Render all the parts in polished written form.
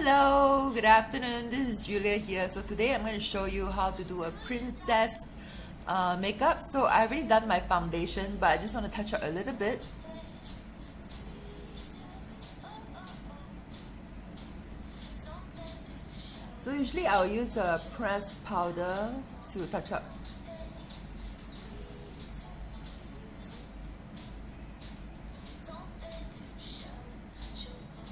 Hello, good afternoon. This is Julia here. So today I'm going to show you how to do a princess makeup. So I've already done my foundation, but I just want to touch up a little bit. So usually I'll use a pressed powder to touch up.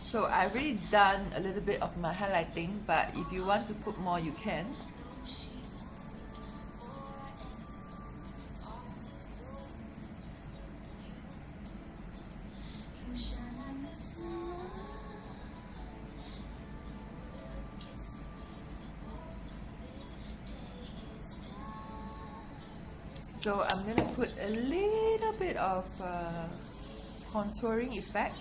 So I've already done a little bit of my highlighting, but if you want to put more, you can. So I'm going to put a little bit of contouring effect.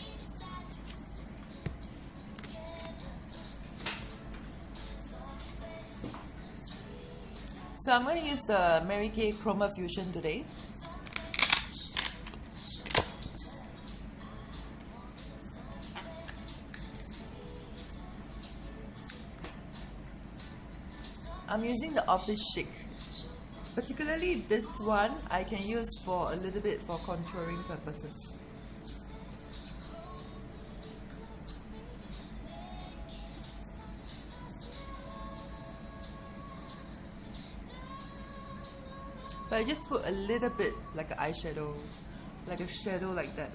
So I'm going to use the Mary Kay Chromafusion today. I'm using the Office Chic. Particularly this one, I can use for a little bit for contouring purposes. But I just put a little bit like an eyeshadow, like a shadow like that.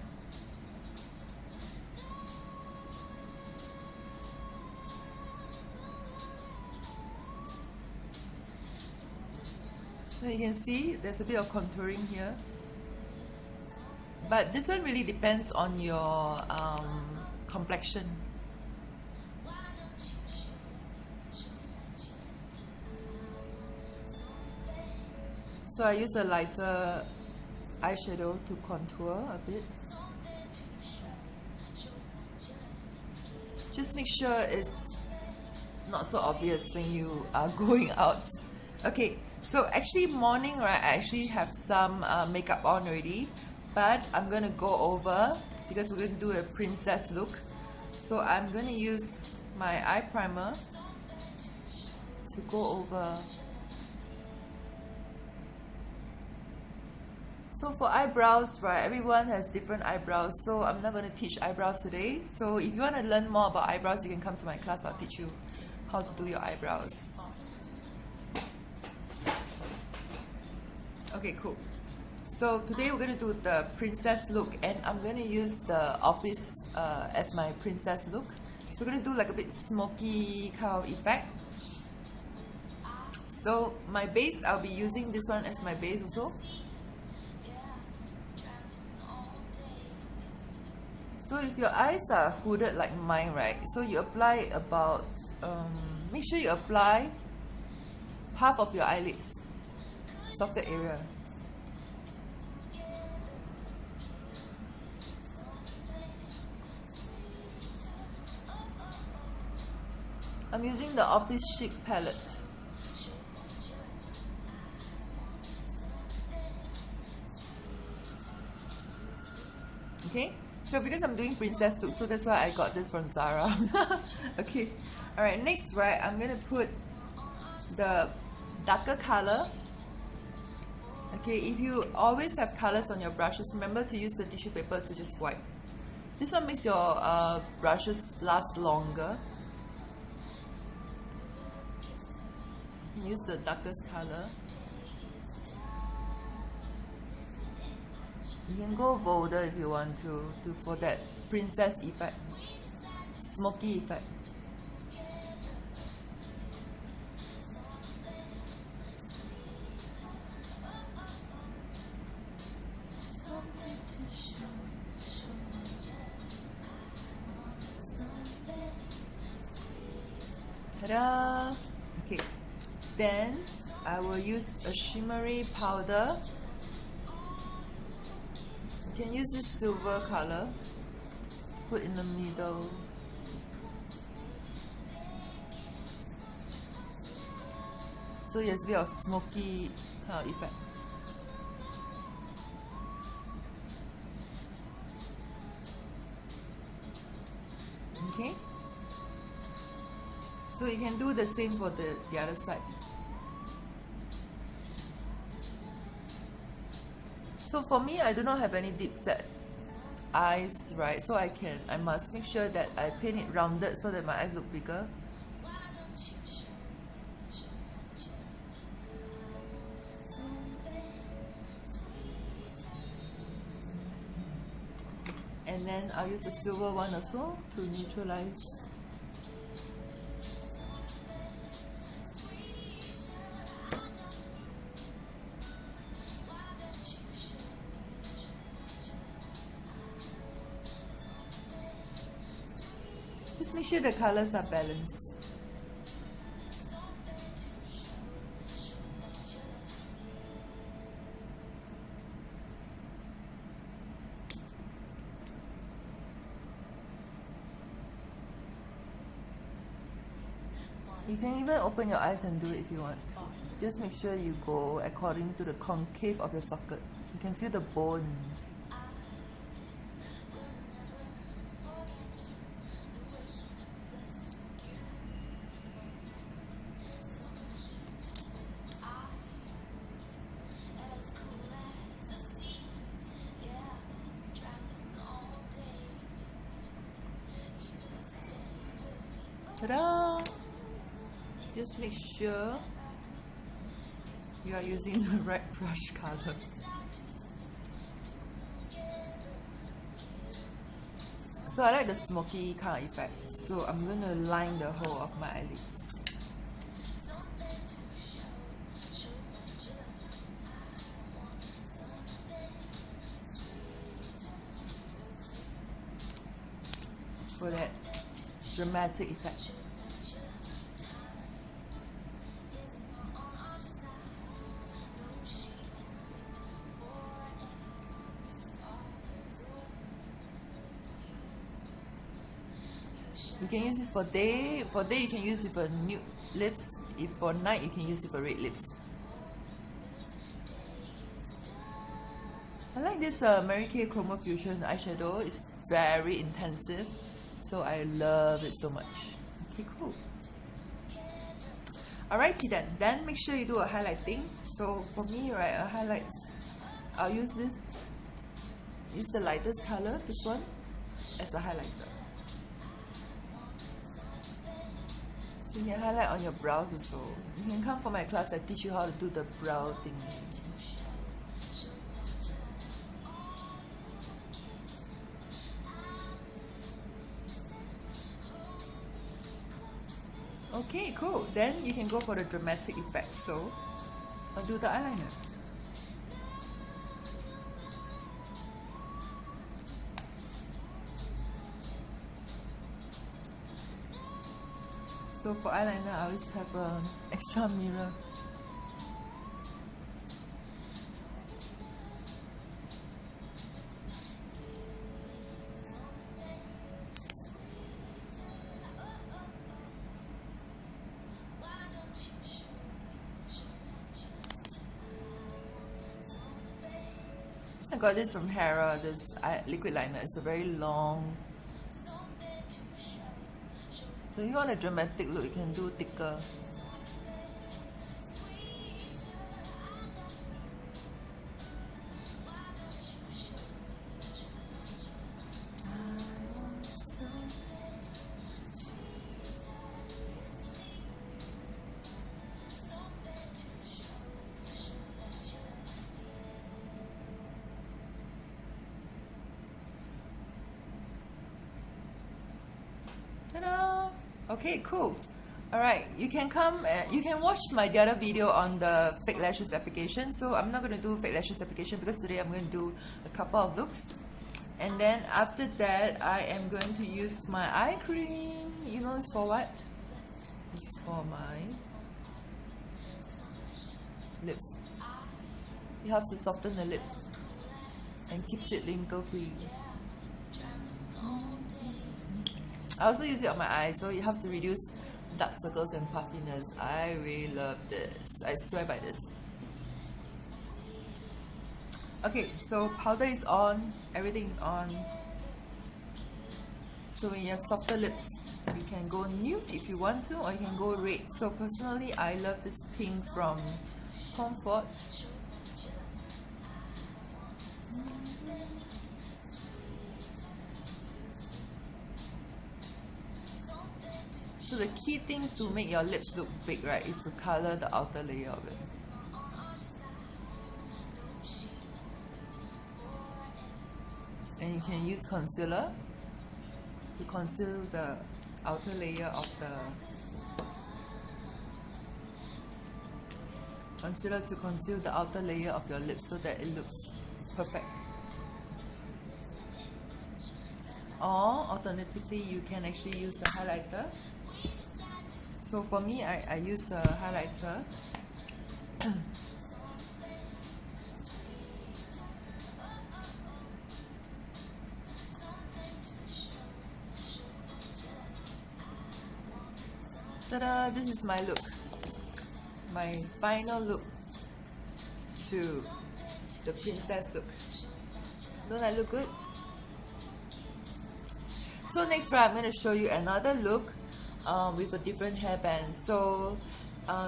So you can see there's a bit of contouring here. But this one really depends on your complexion. So I use a lighter eyeshadow to contour a bit. Just make sure it's not so obvious when you are going out. Okay, so actually morning, right, I actually have some makeup on already, but I'm gonna go over because we're gonna do a princess look. So I'm gonna use my eye primer to go over. So for eyebrows, right, everyone has different eyebrows, so I'm not going to teach eyebrows today. So if you want to learn more about eyebrows, you can come to my class. I'll teach you how to do your eyebrows. Okay, cool. So today we're going to do the princess look, and I'm going to use the Office as my princess look. So we're going to do like a bit smoky kind of effect. So my base, I'll be using this one as my base also. So if your eyes are hooded like mine, right, so you apply about, make sure you apply half of your eyelids, socket area. I'm using the Office Chic palette. Okay? So because I'm doing princess look, so that's why I got this from Zara. Okay, alright, next, right, I'm gonna put the darker color. Okay, if you always have colors on your brushes, remember to use the tissue paper to just wipe. This one makes your brushes last longer. You can use the darkest color. You can go bolder if you want to for that princess effect, smoky effect. Ta-da! Okay, then I will use a shimmery powder. You can use this silver color, put in the middle. So it has a bit of smoky kind of effect. Okay, So you can do the same for the other side. So for me, I do not have any deep set eyes, right? So I must make sure that I paint it rounded so that my eyes look bigger. And then I'll use the silver one also to neutralize. Just make sure the colors are balanced. You can even open your eyes and do it if you want. Just make sure you go according to the concave of your socket. You can feel the bone. Ta-da! Just make sure you are using the right brush color. So I like the smoky kind of effect. So I'm going to line the whole of my eyelids. For that dramatic effect. You can use this for day. For day you can use it for nude lips. If for night you can use it for red lips. I like this Mary Kay chromafusion eyeshadow. It's very intensive, so I love it so much. Okay, cool. Alrighty then. Then make sure you do a highlighting. So for me, right, a highlight, I'll use this. Use the lightest color, this one, as a highlighter. So you can highlight on your brows also. You can come for my class, I teach you how to do the brow thing. Okay, cool. Then you can go for the dramatic effect. So I'll do the eyeliner. So for eyeliner, I always have an extra mirror. I got this from Hera, this liquid liner. It's a very long. So if you want a dramatic look, you can do thicker. Ta-da! Okay, cool. Alright, you can come and you can watch my the other video on the fake lashes application. So I'm not going to do fake lashes application because today I'm going to do a couple of looks. And then after that, I am going to use my eye cream. You know it's for what? It's for my lips. It helps to soften the lips and keeps it wrinkle free. I also use it on my eyes, so it helps to reduce dark circles and puffiness. I really love this. I swear by this. Okay, so powder is on, everything is on. So when you have softer lips, You can go nude if you want to, or you can go red. So personally, I love this pink from Comfort. So the key thing to make your lips look big, right, is to color the outer layer of it. And you can use concealer to conceal the outer layer of the concealer to conceal the outer layer of your lips so that it looks perfect. Or alternatively, you can actually use the highlighter. So for me, I use a highlighter. Ta-da! This is my look. My final look to the princess look. Don't I look good? So next I'm going to show you another look with a different hairband. So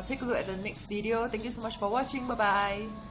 take a look at the next video. Thank you so much for watching. Bye bye.